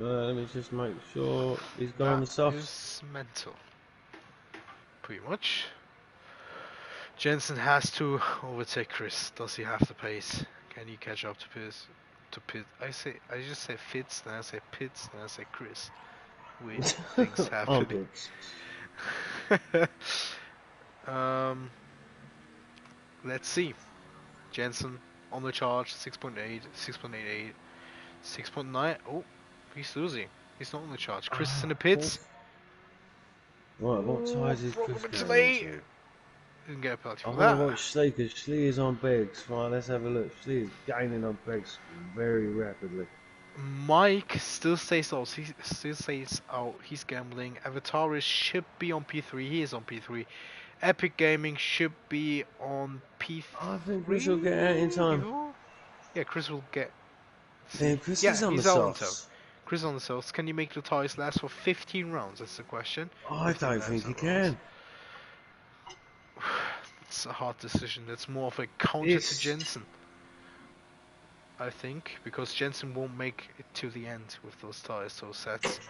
Let me just make sure he's gone on the That softs. is mental. Pretty much. Jensen has to overtake Chris. Does he have the pace? Can he catch up to Pitt? I just say Fitz, then I say Pitts, then I say Chris. Weird things Oh, happening. um, let's see. Jensen on the charge, 6.8, 6.88, 6.9. Oh, he's losing. He's not on the charge. Chris is in the pits. Right, what tyres is Chris going into? Didn't get a penalty I for want to that. watch Schlee because Schlee is on Beggs. Right, let's have a look. Schlee is gaining on Beggs very rapidly. Mike still stays out. He still stays out. He's gambling. Avataris should be on P3. He is on P3. Epic Gaming should be on P3. I think Chris will get out in time. Yeah, Chris will get. Yeah, Chris Yeah, is on he's the out on top. softs. Chris on the softs. Can you make the tires last for 15 rounds? That's the question. I don't think he can. It's a hard decision. That's more of a counter to Jensen, I think, because Jensen won't make it to the end with those tires, those sets.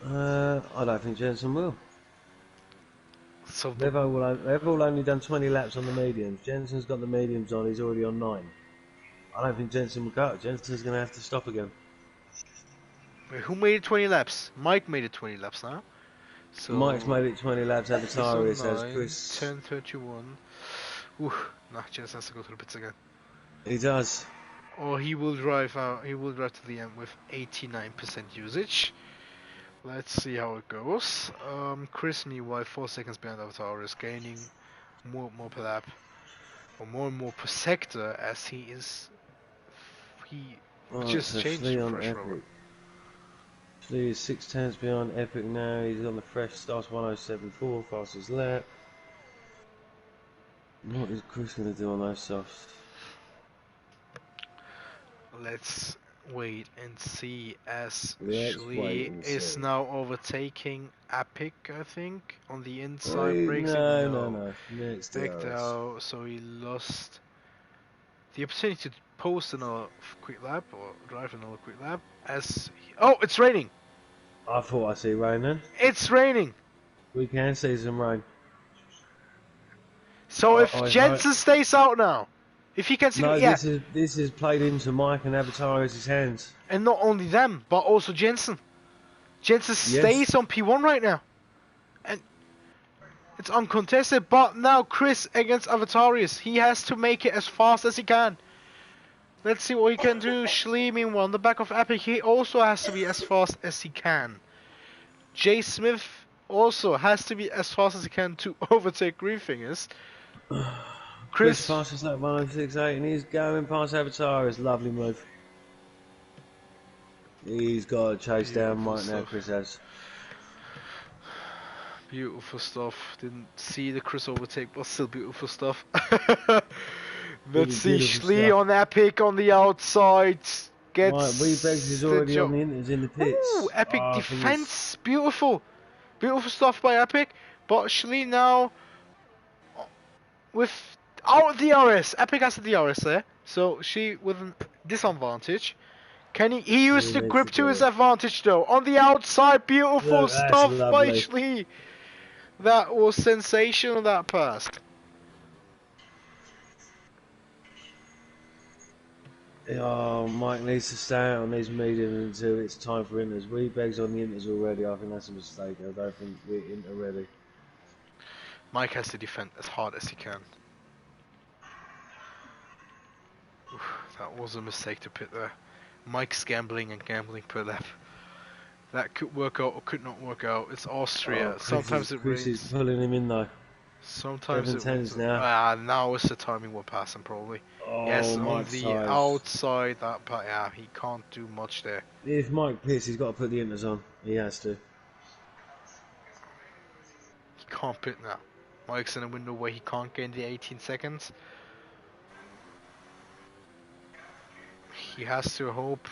I don't think Jensen will. So they've all only done 20 laps on the mediums. Jensen's got the mediums on. He's already on 9. I don't think Jensen will go. Jensen's going to have to stop again. Wait, who made it 20 laps? Mike made it 20 laps now. So Mike's made it 20 laps. Avataris has Chris. 10:31. Ooh, nah, Jensen has to go to the pits again. He does. Or he will drive out. He will drive to the end with 89% usage. Let's see how it goes. Chris, meanwhile, 4 seconds behind Avataris, gaining more per lap, or more and more per sector as he is. He just changed the fresh rubber. Schlee is 6 tenths behind Epic now. He's on the fresh. Starts 107.4, fastest lap. What is Chris going to do on those softs? Let's wait and see as Schlee is now overtaking Epic, I think, on the inside brakes. No. Backed out, so he lost the opportunity to post another quick lap or drive another quick lap. Oh, it's raining! I thought I see rain then. It's raining! We can see some rain. So if Jensen stays out now, if he can see... No, this is played into Mike and Avataris' hands. And not only them, but also Jensen. Jensen stays on P1 right now. And it's uncontested, but now Chris against Avataris. He has to make it as fast as he can. Let's see what he can do. Schlee, meanwhile, on the back of Epic, he also has to be as fast as he can. Jay Smith also has to be as fast as he can to overtake Greenfingers. Chris fastest lap 106.8 and he's going past Avataris. Lovely move. He's got to chase down Mike now, Chris has. Beautiful stuff. Didn't see the Chris overtake, but still beautiful stuff. Let's see Schlee on Epic on the outside. Beggs is already on the inters in the pits. Ooh, Epic defense. Beautiful. Beautiful stuff by Epic. But Schlee now without the DRS. Epic has the DRS there. So she with a disadvantage. Can he used the grip to his advantage though. On the outside, beautiful stuff by Schlee. That was sensational, that pass. Oh, Mike needs to stay out on these mediums until it's time for inters. Beggs on the inters already. I think that's a mistake. I don't think we're inter ready. Mike has to defend as hard as he can. Oof, that was a mistake to pit there. Mike's gambling and gambling per lap. That could work out or could not work out. It's Austria. Sometimes it rains. Chris is pulling him in though. Sometimes it rains. Now. Now is the timing we're passing probably. Oh, yes, Mike's on the outside that part. Yeah, he can't do much there. If Mike pits, he's got to put the inters on. He has to. He can't pit now. Mike's in a window where he can't gain the 18 seconds. He has to hope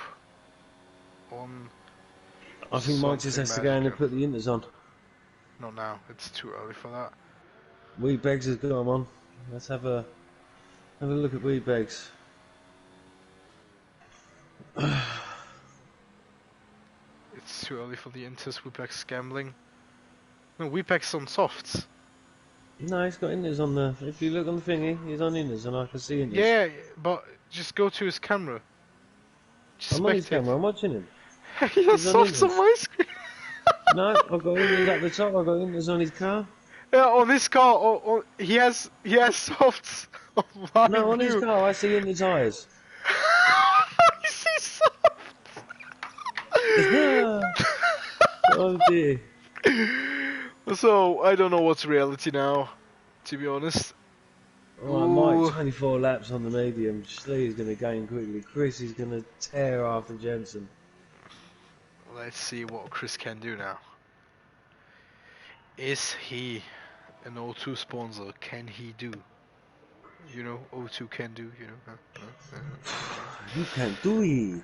on... I think Mike just has to go in and put the inters on. Not now, it's too early for that. Beggs has got him on. Let's have a look at Beggs. It's too early for the Inters. Weepek's gambling. No, Weepek's on softs. No, he's got Inters on the. If you look on the thingy, he's on Inters, and I can see Inters. Yeah, but just go to his camera. Just I'm on his spectate. camera. I'm watching him. He has He's on softs on Inters. my screen. No, I've got Inters at the top. I've got Inters on his car. Yeah, on this car, he has softs on my No, on his view. car, I see Inters tires. You see softs. Oh dear. So I don't know what's reality now, to be honest. Alright, Mike, 24 laps on the medium. Schlee's going to gain quickly. Chris is going to tear after Jensen. Let's see what Chris can do now. Is he an O2 sponsor? Can he do? You know, O2 can do, you know. You can do it.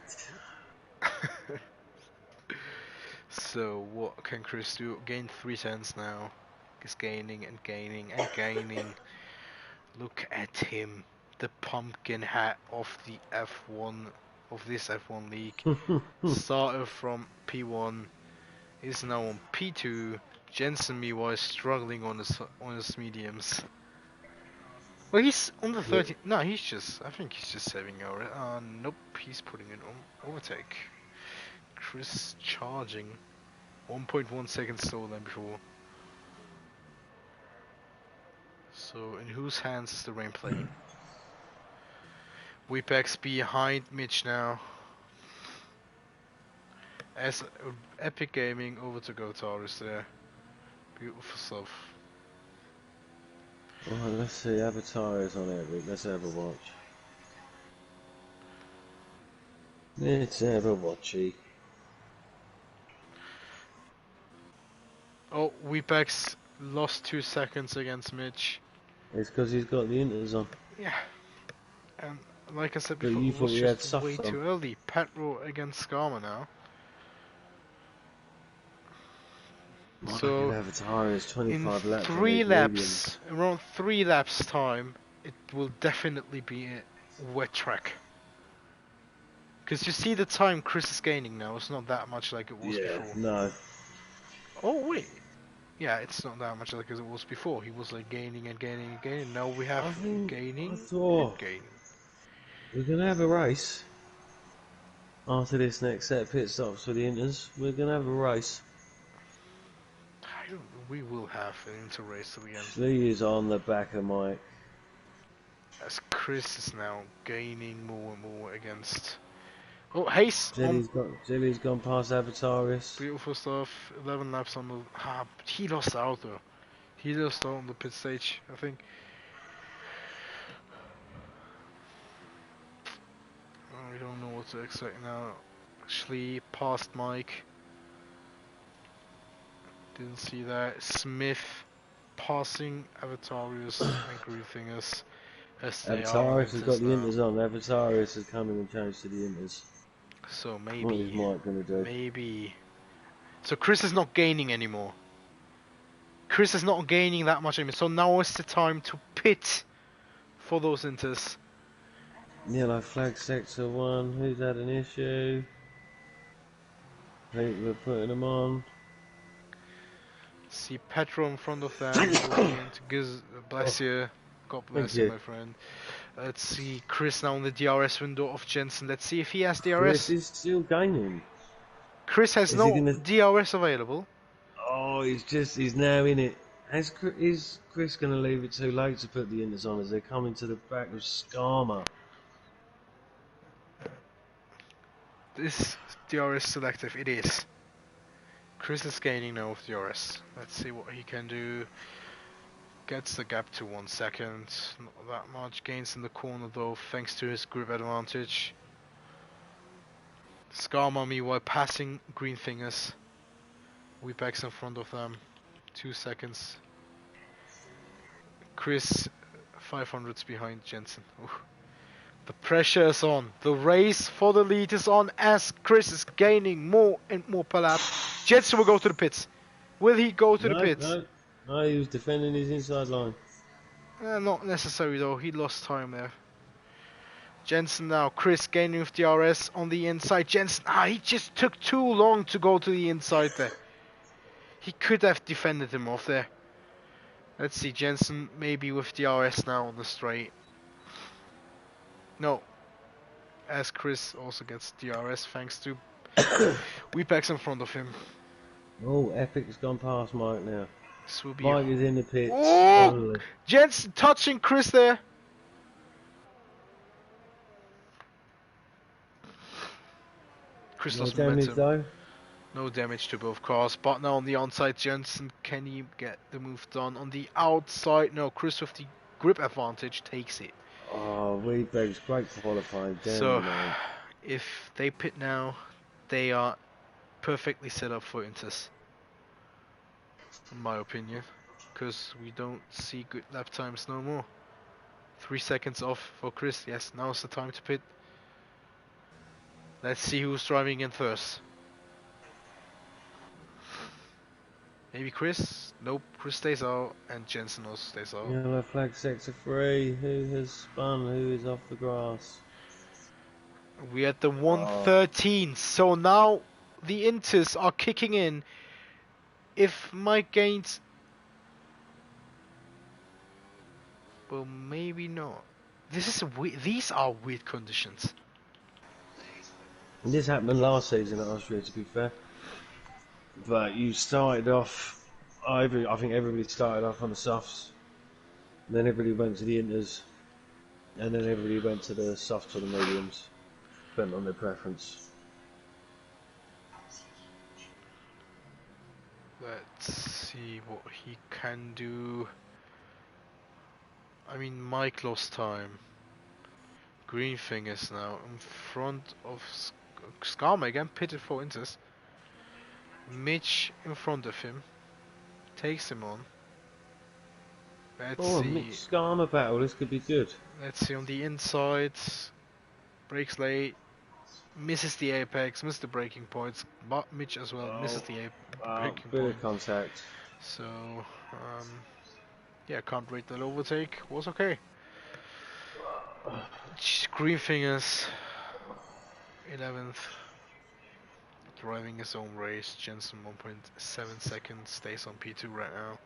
So what can Chris do? Gain 3 tenths now. He's gaining and gaining and gaining. Look at him. The pumpkin hat of the F1, of this F1 league. Started from P1, is now on P2. Jensen meanwhile is struggling on his mediums. Well, he's on the 30. No, I think he's just saving over. Nope, he's putting it on overtake. Chris charging 1.1 seconds slower than before. So, in whose hands is the rain playing? Weepek's behind Mitch now. As Epic Gaming over to Gotaris there. Beautiful stuff. Alright, let's see. Avatar is on Epic. Let's have a watch. Let's have a watchy. Oh, Weepek's lost 2 seconds against Mitch. It's because he's got the Inters on. Yeah. And like I said But before, you it thought was we had just soft way on. too early. Petro against Skarma now. So Avatar is 25 in laps. 3 laps, around 3 laps time, it will definitely be a wet track. Because you see the time Chris is gaining now, it's not that much like it was before. No. Oh wait, yeah, it's not that much like it was before. He was like gaining and gaining and gaining. Now we have gaining and gaining. We're going to have a race. After this next set of pit stops for the Inters, we're going to have a race. We will have an inter race to the end. Schlee is on the back of Mike. As Chris is now gaining more and more against. Oh, Hayes! Jelly's gone past Avataris. Beautiful stuff. 11 laps on the. He lost out though. He lost out on the pit stage, I think. We don't know what to expect now. Schlee past Mike. Didn't see that. Smith passing Avatarius and Griefingers as they Avataris has got the now. Inters on. Avataris is coming and changed to the Inters. So What is Mike going to do? maybe. So Chris is not gaining anymore. Chris is not gaining that much anymore. So now is the time to pit for those Inters. Yellow flag sector 1. Who's had an issue? People are putting them on. See Petro in front of them. Bless you. God bless you, my friend. Let's see Chris now in the DRS window of Jensen. Let's see if he has DRS. Chris is still gaining. Chris has no DRS available. Oh, he's now in it. Is Chris going to leave it too late to put the Inters on as they're coming to the back of Skarma? This DRS selective, it is. Chris is gaining now with DRS. Let's see what he can do. Gets the gap to 1 second. Not that much. Gains in the corner though, thanks to his grip advantage. Skarma meanwhile passing Green Fingers. Weepek's in front of them. 2 seconds. Chris 500s behind Jensen. Ooh. The pressure is on. The race for the lead is on as Chris is gaining more and more per lap. Jensen will go to the pits. Will he go to the pits? No, he was defending his inside line. Not necessary though. He lost time there. Jensen now. Chris gaining with DRS on the inside. Jensen, he just took too long to go to the inside there. He could have defended him off there. Let's see, Jensen maybe with DRS now on the straight. No. As Chris also gets DRS thanks to Weepax in front of him. Oh, Epic's gone past Mike now. This will be Mike is in the pits. Oh! Jensen touching Chris there. Chris No lost damage momentum. though. No damage to both cars, but now on the onside, Jensen, can he get the move done? On the outside, no, Chris with the grip advantage takes it. Oh, Weebeg's great qualifying. So, if they pit now, they are perfectly set up for Inters, in my opinion, because we don't see good lap times no more. 3 seconds off for Chris. Yes, now's the time to pit. Let's see who's driving in first. Maybe Chris? Nope, Chris stays out and Jensen also stays out. Yellow flag sector 3. Who has spun? Who is off the grass? We're at the 113, so now the Inters are kicking in. If Mike gains... Well, maybe not. These are weird conditions. This happened last season at Austria, to be fair. But you started off, I think everybody started off on the softs, then everybody went to the inters, and then everybody went to the softs or the mediums, depending on their preference. Let's see what he can do. I mean, Mike lost time. Green Fingers now in front of Skarma again, pitted for Inters. Mitch in front of him, takes him on. Let's see. Mitch Skarma battle, this could be good. Let's see on the inside. Brakes late, misses the apex, misses the braking points, but Mitch as well misses the braking bit point. of contact. So, yeah, can't rate that overtake. Was okay. Green Fingers, 11th. Driving his own race. Jensen 1.7 seconds, stays on P2 right now.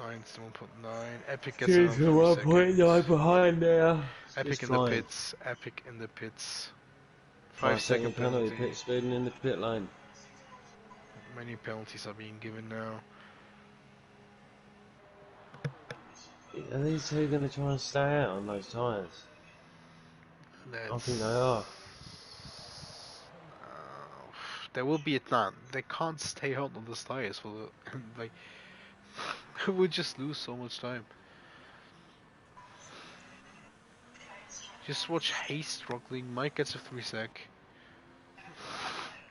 9th 1.9. Epic gets around 1.9 behind there. Epic in the pits. Epic in the pits. 5-second penalty. Pit speeding in the pit lane. Many penalties are being given now. Are these two going to try and stay out on those tyres? I think they are. There will be a plan. They can't stay out on the tyres for the like. We'll just lose so much time. Just watch Hayes struggling. Mike gets a 3 sec.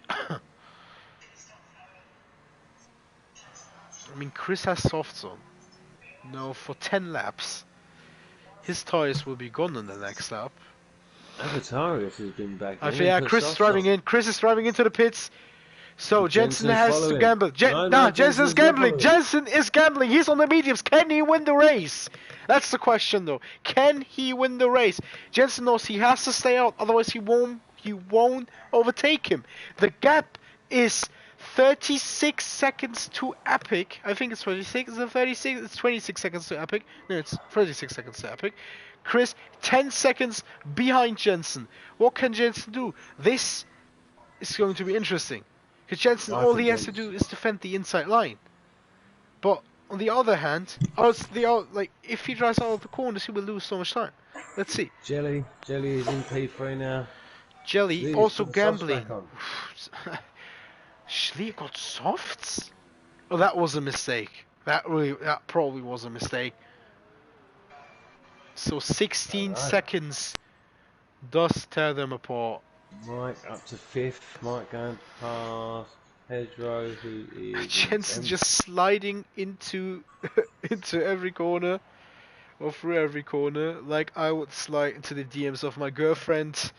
I mean, Chris has softs on. No, for 10 laps. His tyres will be gone on the next lap. Avatarius has been back in. Yeah, Chris is driving in. Chris is driving into the pits. So Jensen has to gamble. Jensen is gambling. Jensen is gambling. He's on the mediums. Can he win the race? That's the question, though. Can he win the race? Jensen knows he has to stay out, otherwise he won't overtake him. The gap is 36 seconds to Epic. I think it's 26. Is it 36? It's 26 seconds to Epic. No, it's 36 seconds to Epic. Chris, 10 seconds behind Jensen. What can Jensen do? This is going to be interesting. Because Jensen, all he has to do is defend the inside line. But on the other hand, if he drives out of the corners, he will lose so much time. Let's see. Jelly is in P3 now. Jelly also gambling. Schlee got softs? Oh, that was a mistake. That probably was a mistake. So 16 seconds does tear them apart. Mike up to 5th. Mike going past Hedgerow, who is Jensen just sliding into every corner, or through every corner, like I would slide into the DMs of my girlfriend.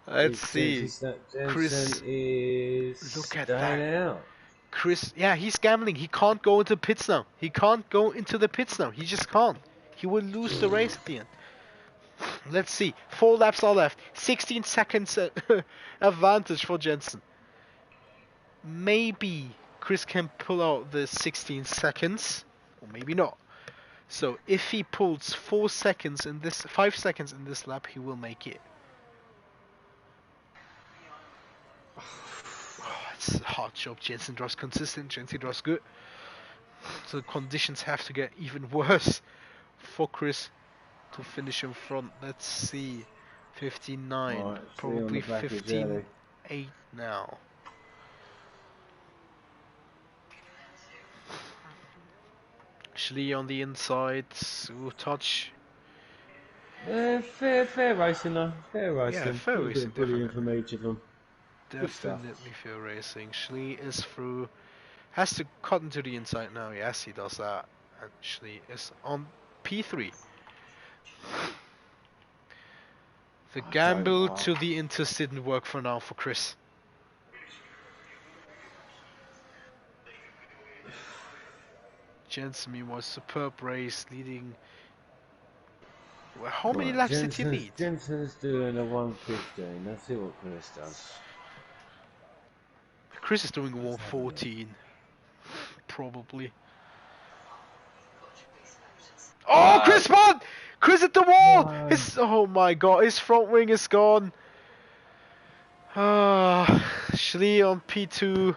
Let's see. Chris is look at that. Out. Chris, yeah, he's gambling. He can't go into pits now. He just can't. He will lose the race at the end. Let's see. 4 laps are left. 16 seconds advantage for Jensen. Maybe Chris can pull out the 16 seconds, or maybe not. So if he pulls 5 seconds in this lap, he will make it. Oh, it's a hard job. Jensen drives consistent. Jensen drives good. So the conditions have to get even worse for Chris to finish in front. Let's see. 59, right, probably 15.8 now. Actually on the inside, touch. Fair racing though. Fair racing. Yeah, fair racing. Brilliant from each of them. Definitely fair racing. Schlee is through. Has to cut into the inside now. Yes, he does that. And Schlee is on P3. The gamble to the Inters didn't work for now for Chris. Jensen, meanwhile, superb race, leading. Well, how many laps did he lead? Jensen's doing a 115. Let's see what Chris does. Chris is doing a 114. Probably. Oh, Chris won! Chris hit the wall! Oh my god, his front wing is gone. Schlee on P2.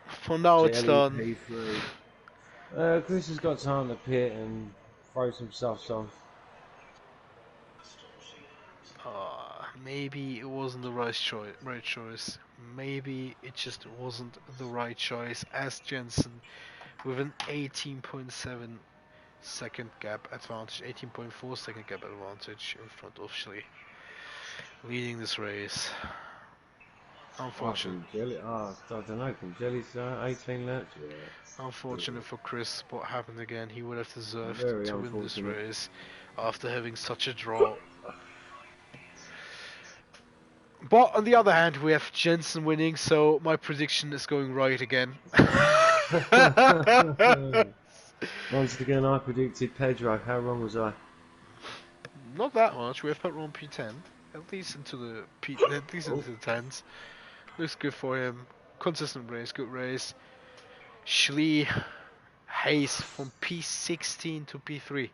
For now, it's done. Chris has got time to pit and throw some softs on. Maybe it wasn't the right choice. Maybe it just wasn't the right choice. As Jensen, with an 18.7 second gap advantage, 18.4 second gap advantage in front of Schlee, leading this race. Unfortunate. I don't know. Can Jelly's 18 laps? Yeah. Unfortunate for Chris, what happened again. He would have deserved to win this race after having such a draw. But on the other hand, we have Jensen winning, so my prediction is going right again. Once again, I predicted Pedro. How wrong was I? Not that much. We have Pedro on P10, at least into the into the tens. Looks good for him. Consistent race, good race. Schlee, Hayes from P16 to P3.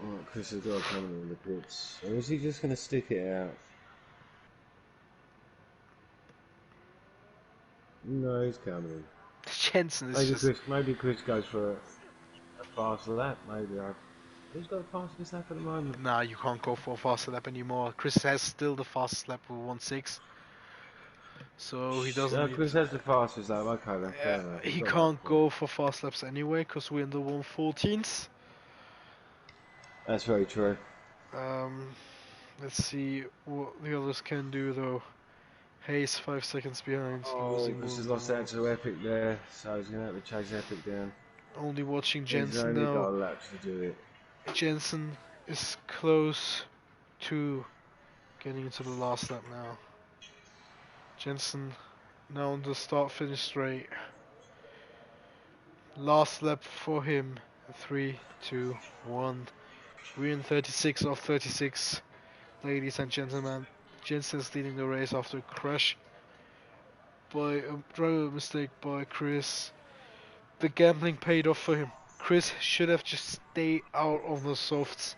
Oh, Chris has got to come in the pits. Or is he just going to stick it out? No, he's coming. Jensen is maybe Chris goes for a faster lap. Who's got the fastest lap at the moment? Nah, you can't go for a faster lap anymore. Chris has still the fastest lap with 1.6. So he doesn't. Chris has the fastest lap. Okay, then. Yeah, he can't go for fast laps anyway because we're in the 114s. That's very true. Let's see what the others can do though. Hayes 5 seconds behind. Chris has lost out to Epic there, so he's going to have to chase Epic down. Only watching Jensen now. He's only now. got a lap to do it. Jensen is close to getting into the last lap now. Jensen now on the start-finish straight. Last lap for him. 3, 2, 1. We're in 36 of 36. Ladies and gentlemen, Jensen's leading the race after a crash by a driver mistake by Chris. The gambling paid off for him. Chris should have just stayed out of the softs.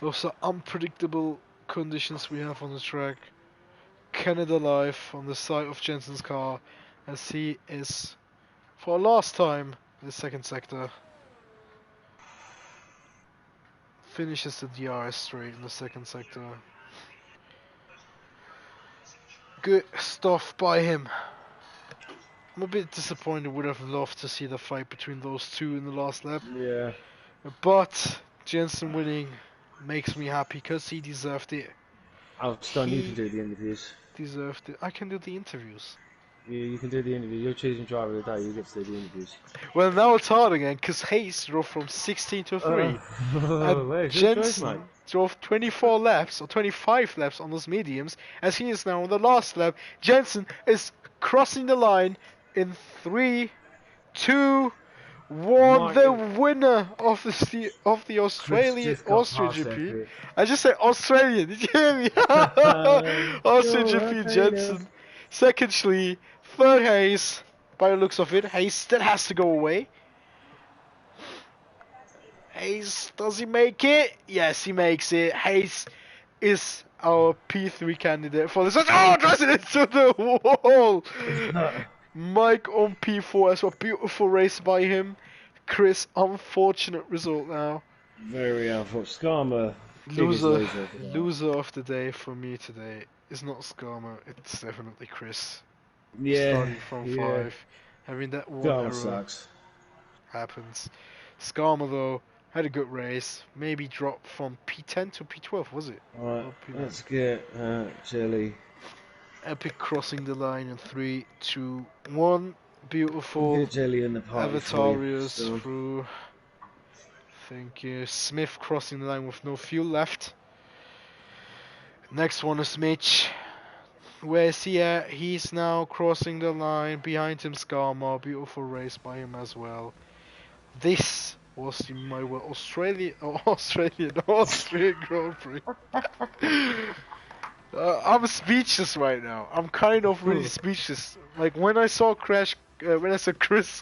Those are unpredictable conditions we have on the track. Canada Live on the side of Jensen's car as he is, for last time, in the second sector. Finishes the DRS straight in the second sector. Good stuff by him. I'm a bit disappointed. Would have loved to see the fight between those two in the last lap. Yeah. But Jensen winning makes me happy because he deserved it. I'll start you to do the interviews. Deserved it. I can do the interviews. Yeah, you can do the interview. You're choosing driver of the day. You get to do the interviews. Well, now it's hard again because Hayes drove from 16 to 3. And Jensen drove 24 laps or 25 laps on those mediums as he is now on the last lap. Jensen is crossing the line in 3, 2, 1. Mike, The winner of the Chris Australia just got Austria past GP. Epic. I just said Australian. Did you hear me? Austria Sure, GP okay, Jensen. Second Schlee. Third Hayes. By the looks of it, Hayes still has to go away. Hayes, does he make it? Yes, he makes it. Hayes is our P3 candidate for this. Oh, drives it into the wall! Mike on P4 as well. Beautiful race by him. Chris, unfortunate result now. Very unfortunate. Skarma, biggest Loser, loser. loser of the day for me today is not Skarma. It's definitely Chris. Yeah, Starting from 5. Having that one Skarma error sucks. happens. Skarma, though, had a good race. Maybe dropped from P10 to P12, was it? Alright, Or P9? let's get Jelly. Epic crossing the line in 3, 2, 1. We'll Beautiful. get Jelly in the party for you. Avatarius So. through. Thank you. Smith crossing the line with no fuel left. Next one is Mitch. Where is he at? He's now crossing the line. Behind him, Skarma. Beautiful race by him as well. This was my Australian Grand Prix. I'm speechless right now. I'm kind of really speechless. Like when I saw Chris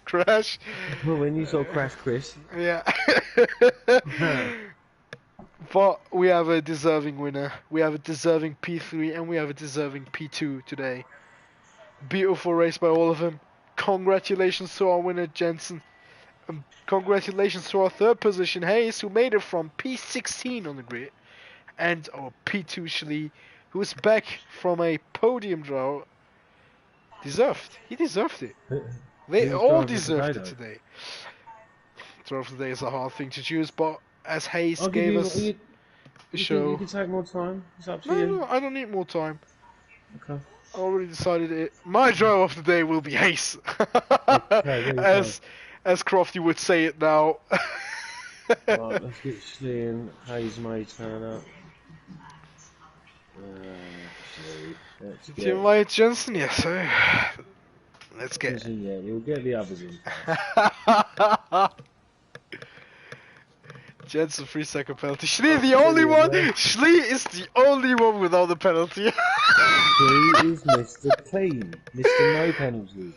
crash. When you saw Crash Chris. Yeah. But we have a deserving winner. We have a deserving P3 and we have a deserving P2 today. Beautiful race by all of them. Congratulations to our winner Jensen. And congratulations to our third position Hayes, who made it from P16 on the grid. And our P2 Schlee, who is back from a podium draw. Deserved. He deserved it. They all deserved it today. Driver of the day is a hard thing to choose, but as Hayes gave us a show. You can take more time. It's up to No, you. no, I don't need more time. Okay. I already decided it. My driver of the day will be Hayes. Okay, as Crofty would say it now. Right, let's get Schlee and Hayes may turn up. Did you invite Jensen? Yes, sir. Let's get it. Yeah, you'll get the others in. Jensen 3-second penalty. Schlee the only one. Schlee is the only one without the penalty. Schlee is Mr. Clean, Mr. No penalties.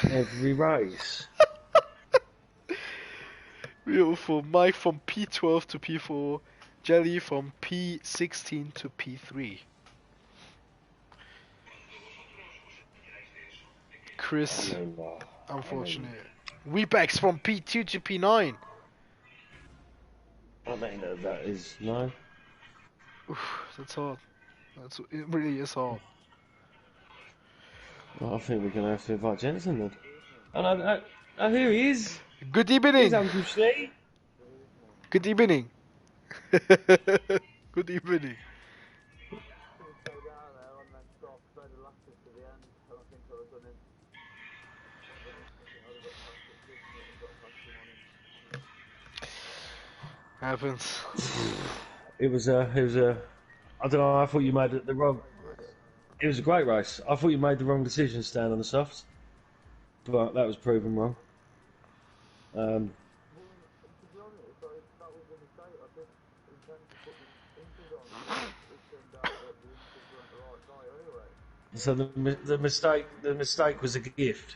Every race. Beautiful. Mike from P12 to P4. Jelly from P16 to P3. Chris, unfortunate. Weebax from P2 to P9. I mean, that is no. Oof, that's hard. It really is hard. Well, I think we're going to have to invite Jensen then. Oh, here he is. Good evening. Here's Uncle Schlee. Good evening. Good evening. Happens. It was a. I don't know. I thought you made the wrong. It was a great race. I thought you made the wrong decision to stand on the softs, but that was proven wrong. So the mistake was a gift.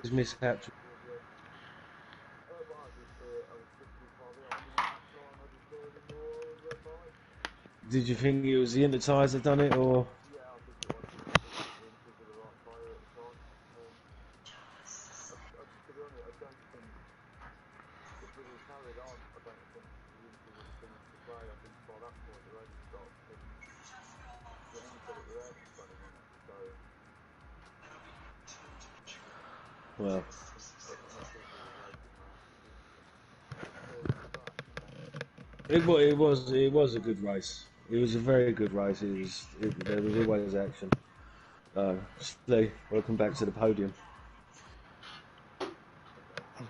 His mishap. Did you think it was the inner tyres that done it, or? Well, it was a good race. It was a very good race. There was always action. Lee, welcome back to the podium.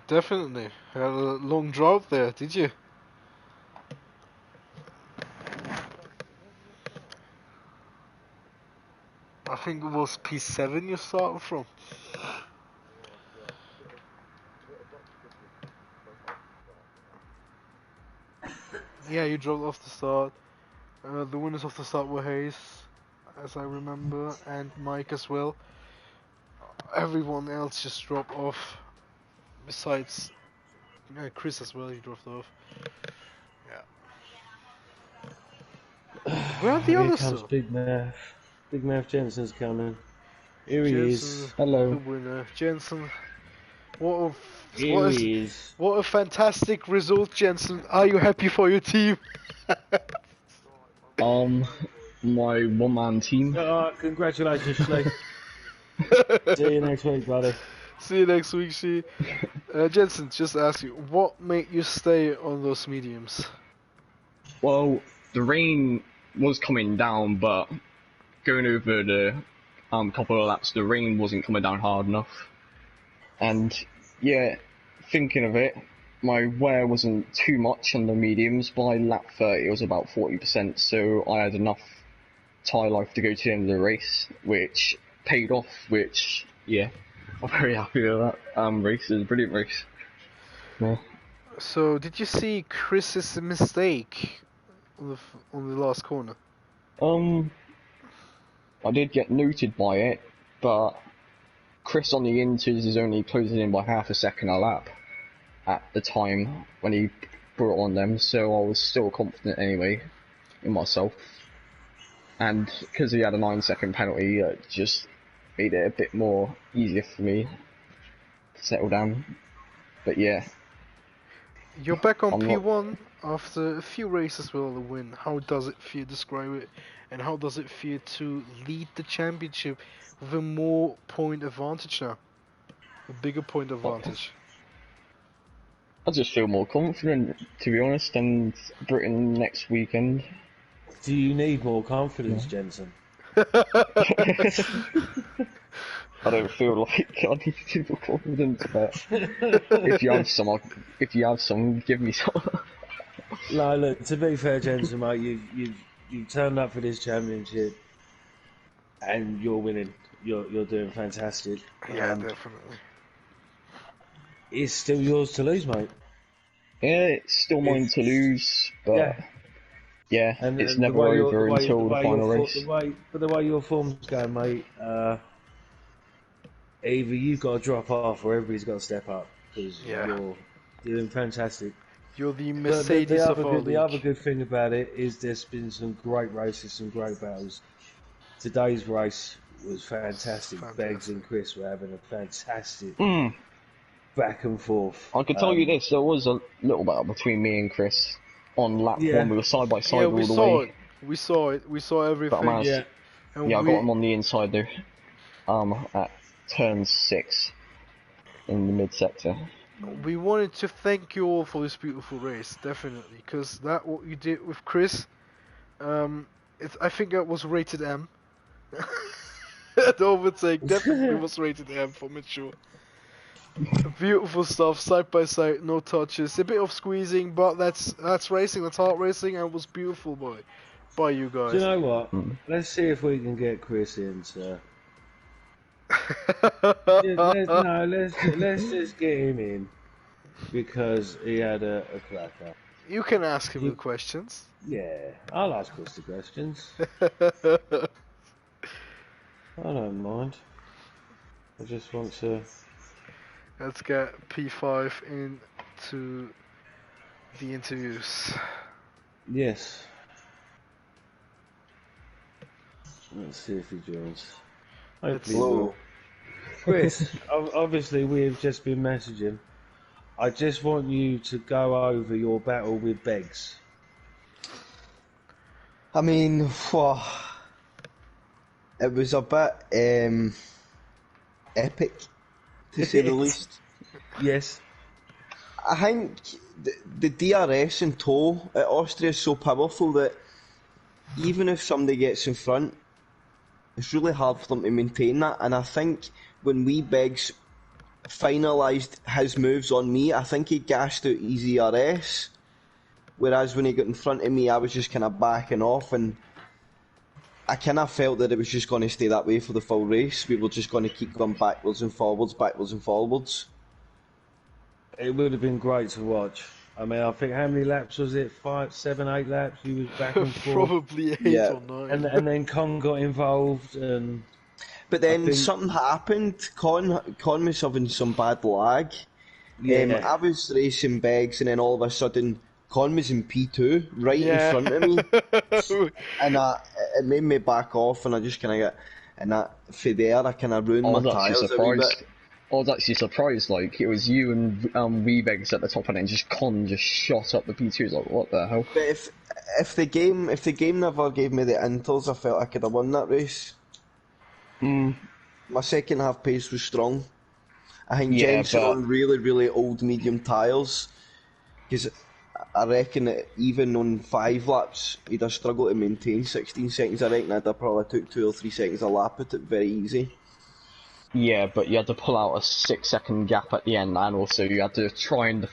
Definitely. Had a long drought there, did you? I think it was P7 you started from. Yeah, you dropped off the start. The winners of the start were Hayes, as I remember, and Mike as well. Everyone else just dropped off, besides Chris as well, he dropped off. Yeah. Where are the Here others comes though? Big Mouth. Big Mouth Jensen's coming. Here he Jensen, is. Hello. the winner. Jensen, what Here he is. what a fantastic result, Jensen. Are you happy for your team? My one-man team. Congratulations, Slee. See you next week, buddy. See you next week, see. Jensen, just ask you, what made you stay on those mediums? Well, the rain was coming down, but going over the couple of laps, the rain wasn't coming down hard enough. And yeah, thinking of it, my wear wasn't too much on the mediums. By lap 30, it was about 40%, so I had enough tyre life to go to the end of the race, which paid off. Which, yeah, I'm very happy with that race. It was a brilliant race. Yeah. So, did you see Chris's mistake on the last corner? I did get noted by it, but Chris on the inters is only closing in by half a second a lap at the time when he brought on them, so I was still confident anyway in myself. And because he had a 9-second penalty, it just made it a bit more easier for me to settle down. But yeah. You're back on I'm P1 after a few races with a win. How does it feel? Describe it. And how does it feel to lead the championship with a more point advantage now? A bigger point advantage. I just feel more confident, to be honest, and Britain next weekend. Do you need more confidence, Jensen? I don't feel like I need to be more confident, but if you have some, give me some. No, look. To be fair, Jensen, mate, you've turned up for this championship, and you're winning. You're doing fantastic. Yeah, definitely. It's still yours to lose, mate. Yeah, it's still mine to lose, but yeah, and it's never over until the final race. The way your form's going, mate, either you've got to drop off or everybody's got to step up, because you're doing fantastic. You're the Mercedes of our league. The other good thing about it is there's been some great races, some great battles. Today's race was fantastic. Beggs and Chris were having a fantastic back and forth. I can tell you this, there was a little battle between me and Chris on lap 1. We were side by side all the way. We saw it. We saw everything. I got him on the inside though. At turn 6 in the mid-sector. We wanted to thank you all for this beautiful race, definitely, because that what you did with Chris, I think that was rated M. The overtake definitely was rated M for mature. Beautiful stuff, side by side, no touches, a bit of squeezing, but that's racing, that's hard racing, and it was beautiful by you guys. Do you know what? Let's see if we can get Chris into. Let's just get him in, because he had a cracker. You can ask him the questions. Yeah, I'll ask Chris the questions. I don't mind. I just want to. Let's get P5 into the interviews. Yes. Let's see if he joins. Hopefully he will. Chris, obviously we've just been messaging. I just want you to go over your battle with Beggs. I mean, it was a bit epic, to say the least. Yes. I think the DRS in tow at Austria is so powerful that even if somebody gets in front, it's really hard for them to maintain that. And I think when Beggs finalised his moves on me, I think he gassed out easy RS. Whereas when he got in front of me, I was just kind of backing off, and I kind of felt that it was just going to stay that way for the full race. We were just going to keep going backwards and forwards. It would have been great to watch. I mean, I think how many laps was it? 5, 7, 8 laps. He was back and forth. Probably 8 or 9. And then Con got involved, and but then something happened. Con was having some bad lag. Yeah. I was racing Beggs, and then all of a sudden, Con was in P2 right in front of me, and it made me back off, and I just kind of got, and for there I kind of ruined my tyres a wee bit. I was actually surprised, like, it was you and Beggs at the top, and then Con just shot up the P2s, like, what the hell? But if the game never gave me the inters, I felt I could have won that race. My second half pace was strong. I think Jensen on really, really old medium tyres, because I reckon that even on 5 laps, he'd have struggled to maintain 16 seconds. I reckon I'd have probably took 2 or 3 seconds a lap at it very easy. Yeah, but you had to pull out a 6-second gap at the end, and also you had to try and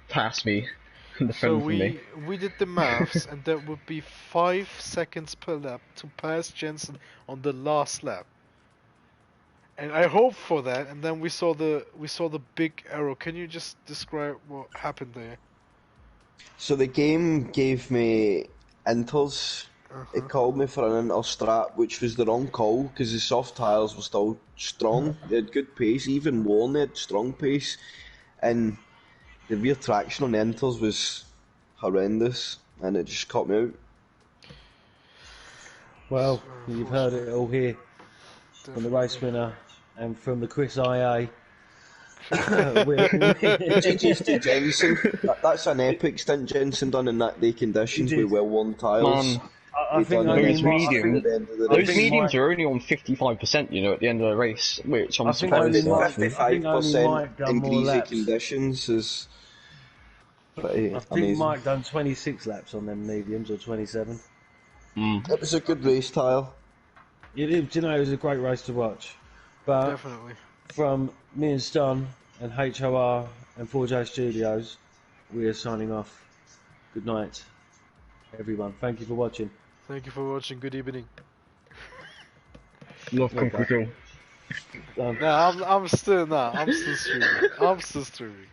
pass me. So we did the maths, and that would be 5 seconds per lap to pass Jensen on the last lap. And I hoped for that, and then we saw the big arrow. Can you just describe what happened there? So the game gave me inters. It called me for an inter strap, which was the wrong call because the soft tyres were still strong. They had good pace, even worn they had strong pace, and the rear traction on the inters was horrendous, and it just caught me out. Well, you've heard it all here from the race winner and from the Chris IA. GG's to Jensen. That's an epic stint Jensen done in that day conditions with well-worn tyres. I think those mediums are only on 55%, you know, at the end of the race, which I'm surprised. 55% in greasy conditions is pretty I think amazing. Mike done 26 laps on them mediums, or 27. It was a good race, Tyler. It was a great race to watch. But Definitely. From me and Ston and HOR and 4J Studios, we are signing off. Good night, everyone. Thank you for watching. Thank you for watching. Good evening. Love Conquer. I'm still streaming.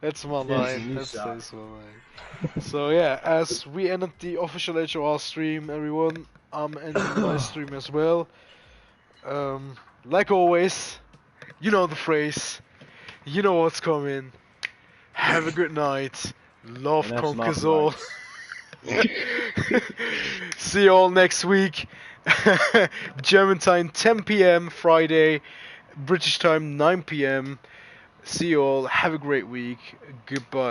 That's my line. That's my line. So yeah, as we ended the official HOR stream, everyone, I'm ending my stream as well. Like always, you know the phrase. You know what's coming. Have a good night. Love conquers all. See you all next week. German time 10 p.m. Friday, British time 9 p.m. See you all. Have a great week. Goodbye.